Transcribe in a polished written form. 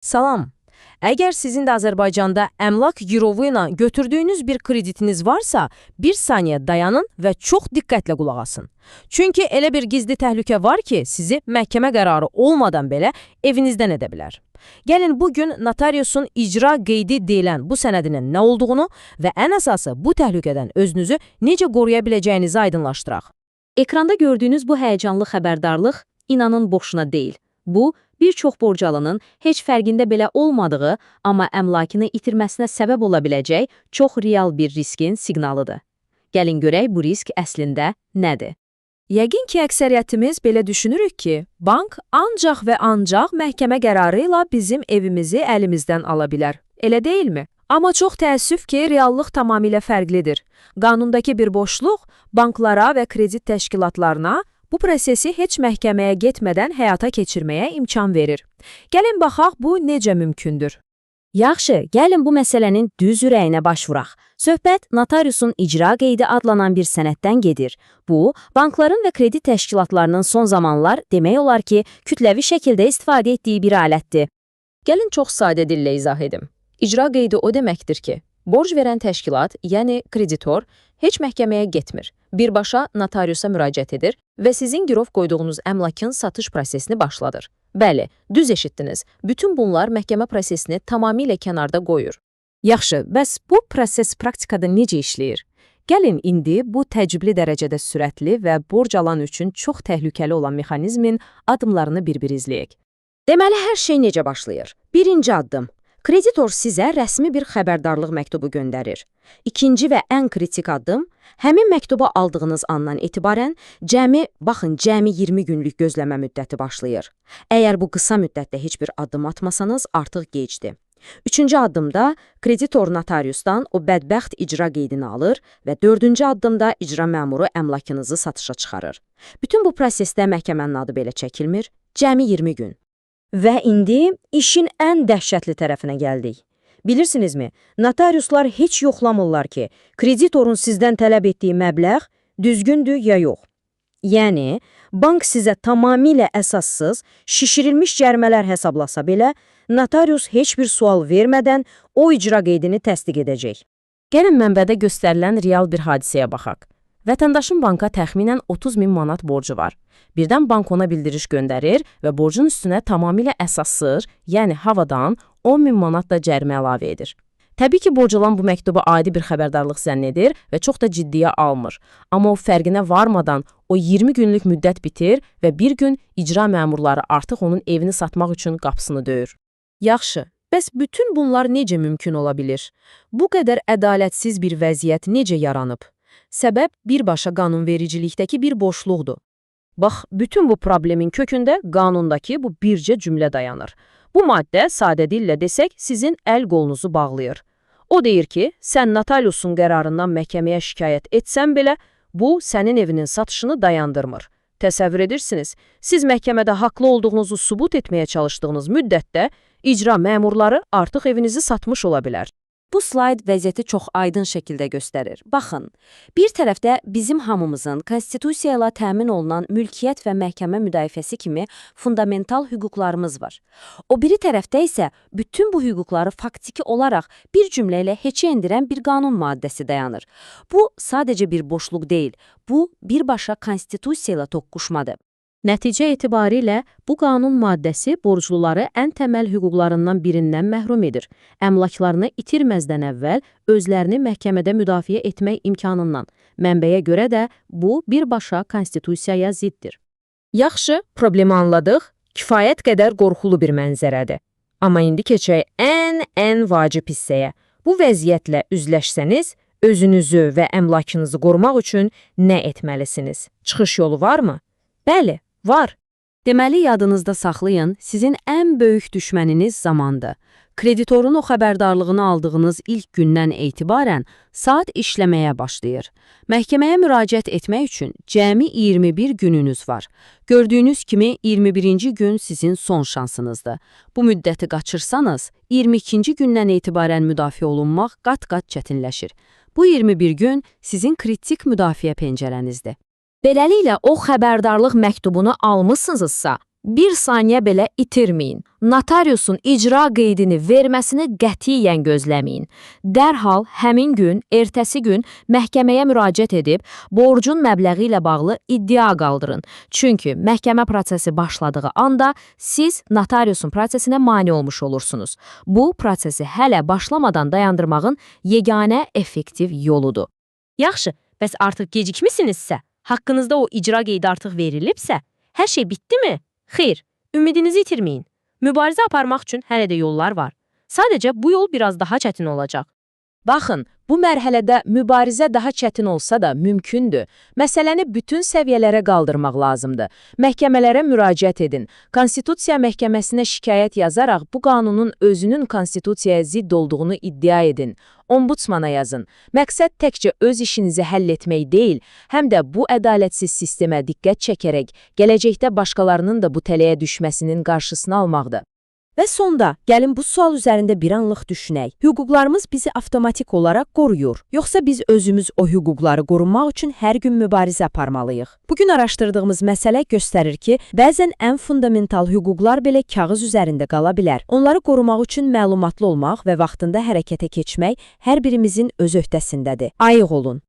Salam. Əgər sizin də Azərbaycanda əmlak girovu ilə götürdüyünüz bir kreditiniz varsa, bir saniyə dayanın və çox diqqətlə qulaq asın. Çünki elə bir gizli təhlükə var ki, sizi məhkəmə qərarı olmadan belə evinizdən edə bilər. Gəlin bugün notariusun icra qeydi deyilən bu sənədinin nə olduğunu və ən əsası bu təhlükədən özünüzü necə qoruya biləcəyinizi aydınlaşdıraq. Ekranda gördüyünüz bu həyəcanlı xəbərdarlıq inanın boşuna deyil. Bu, bir çox borcalının heç fərqində belə olmadığı, amma əmlakını itirməsinə səbəb ola biləcək çox real bir riskin siqnalıdır. Gəlin görək bu risk əslində nədir? Yəqin ki, əksəriyyətimiz belə düşünürük ki, bank ancaq və ancaq məhkəmə qərarı ilə bizim evimizi əlimizdən ala bilər. Elə deyilmi? Amma çox təəssüf ki, reallıq tamamilə fərqlidir. Qanundakı bir boşluq banklara və kredit təşkilatlarına bu prosesi heç məhkəməyə getmədən həyata keçirməyə imkan verir. Gəlin baxaq, bu necə mümkündür? Yaxşı, gəlin bu məsələnin düz ürəyinə baş vuraq. Söhbət notariusun icra qeydi adlanan bir sənəddən gedir. Bu, bankların və kredit təşkilatlarının son zamanlar demək olar ki, kütləvi şəkildə istifadə etdiyi bir alətdir. Gəlin çox sadə dillə izah edim. İcra qeydi o deməkdir ki, borc verən təşkilat, yəni kreditor, heç məhkəməyə getmir. Birbaşa notariusa müraciət edir və sizin girov qoyduğunuz əmlakın satış prosesini başladır. Bəli, düz eşitdiniz. Bütün bunlar məhkəmə prosesini tamamilə kənarda qoyur. Yaxşı, bəs bu proses praktikada necə işləyir? Gəlin indi bu təcrübli dərəcədə sürətli və borc alan üçün çox təhlükəli olan mexanizmin addımlarını bir-bir izləyək. Deməli, hər şey necə başlayır? Birinci addım. Kreditor sizə rəsmi bir xəbərdarlıq məktubu göndərir. İkinci və ən kritik addım, həmin məktubu aldığınız andan etibarən cəmi 20 günlük gözləmə müddəti başlayır. Əgər bu qısa müddətdə heç bir addım atmasanız, artıq gecdir. Üçüncü addımda kreditor notariusdan o bədbəxt icra qeydini alır və dördüncü addımda icra məmuru əmlakınızı satışa çıxarır. Bütün bu prosesdə məhkəmənin adı belə çəkilmir, cəmi 20 gün. Və indi işin ən dəhşətli tərəfinə gəldik. Bilirsinizmi, notariuslar heç yoxlamırlar ki, kreditorun sizdən tələb etdiyi məbləğ düzgündür ya yox. Yəni, bank sizə tamamilə əsassız, şişirilmiş cərimələr hesablasa belə, notarius heç bir sual vermədən o icra qeydini təsdiq edəcək. Gəlin mənbədə göstərilən real bir hadisəyə baxaq. Vətəndaşın banka təxminən 30.000 manat borcu var. Birdən bank ona bildiriş göndərir və borcun üstünə tamamilə əsassız, yəni havadan 10.000 manat da cərimə əlavə edir. Təbii ki, borcalan bu məktubu adi bir xəbərdarlıq zənn edir və çox da ciddiyə almır. Amma o fərqinə varmadan o 20 günlük müddət bitir və bir gün icra məmurları artıq onun evini satmaq üçün qapısını döyür. Yaxşı, bəs bütün bunlar necə mümkün ola bilir? Bu qədər ədalətsiz bir vəziyyət necə yaranıb? Səbəb birbaşa qanunvericilikdəki bir boşluqdur. Bax, bütün bu problemin kökündə qanundakı bu bircə cümlə dayanır. Bu maddə, sadə dillə desək, sizin əl-qolunuzu bağlayır. O deyir ki, sən notariusun qərarından məhkəməyə şikayət etsən belə, bu sənin evinin satışını dayandırmır. Təsəvvür edirsiniz, siz məhkəmədə haqlı olduğunuzu sübut etməyə çalışdığınız müddətdə icra məmurları artıq evinizi satmış ola bilər. Bu slayd vəziyyəti çox aydın şəkildə göstərir. Baxın, bir tərəfdə bizim hamımızın konstitusiya ilə təmin olunan mülkiyyət və məhkəmə müdafiəsi kimi fundamental hüquqlarımız var. O biri tərəfdə isə bütün bu hüquqları faktiki olaraq bir cümlə ilə heçə endirən bir qanun maddəsi dayanır. Bu sadəcə bir boşluq deyil, bu birbaşa konstitusiya ilə toqquşmadır. Nəticə etibarilə bu qanun maddəsi borcluları ən təməl hüquqlarından birindən məhrum edir. Əmlaklarını itirməzdən əvvəl özlərini məhkəmədə müdafiə etmək imkanından. Mənbəyə görə də bu birbaşa konstitusiyaya ziddir. Yaxşı, problemi anladıq, kifayət qədər qorxulu bir mənzərədir. Amma indi keçək ən vacib hissəyə. Bu vəziyyətlə üzləşsəniz, özünüzü və əmlakınızı qorumaq üçün nə etməlisiniz? Çıxış yolu varmı? Bəli, var. Deməli, yadınızda saxlayın, sizin ən böyük düşməniniz zamandır. Kreditorun o xəbərdarlığını aldığınız ilk gündən etibarən saat işləməyə başlayır. Məhkəməyə müraciət etmək üçün cəmi 21 gününüz var. Gördüyünüz kimi 21-ci gün sizin son şansınızdır. Bu müddəti qaçırsanız, 22-ci gündən etibarən müdafiə olunmaq qat-qat çətinləşir. Bu 21 gün sizin kritik müdafiə pəncərənizdir. Beləliklə, o xəbərdarlıq məktubunu almısınızsa, Bir saniyə belə itirməyin. Notariusun icra qeydini verməsini qətiyyən gözləməyin. Dərhal həmin gün, ertəsi gün məhkəməyə müraciət edib borcun məbləği ilə bağlı iddia qaldırın. Çünki məhkəmə prosesi başladığı anda siz notariusun prosesinə mane olmuş olursunuz. Bu prosesi hələ başlamadan dayandırmağın yeganə effektiv yoludur. Yaxşı, bəs artıq gecikmisinizsə, haqqınızda o icra qeydi artıq verilibsə, hər şey bitdimi? Xeyr, ümidinizi itirməyin. Mübarizə aparmaq üçün hələ də yollar var. Sadəcə bu yol biraz daha çətin olacaq. Baxın, bu mərhələdə mübarizə daha çətin olsa da mümkündür. Məsələni bütün səviyyələrə qaldırmaq lazımdır. Məhkəmələrə müraciət edin. Konstitusiya məhkəməsinə şikayət yazaraq bu qanunun özünün konstitusiyaya zidd olduğunu iddia edin. Ombudsmana yazın. Məqsəd təkcə öz işinizi həll etmək deyil, həm də bu ədalətsiz sistemə diqqət çəkərək gələcəkdə başqalarının da bu tələyə düşməsinin qarşısını almaqdır. Və sonda, gəlin bu sual üzərində bir anlıq düşünək. Hüquqlarımız bizi avtomatik olaraq qoruyur, yoxsa biz özümüz o hüquqları qorunmaq üçün hər gün mübarizə aparmalıyıq? Bugün araşdırdığımız məsələ göstərir ki, bəzən ən fundamental hüquqlar belə kağız üzərində qala bilər. Onları qorumaq üçün məlumatlı olmaq və vaxtında hərəkətə keçmək hər birimizin öz öhdəsindədir. Ayıq olun.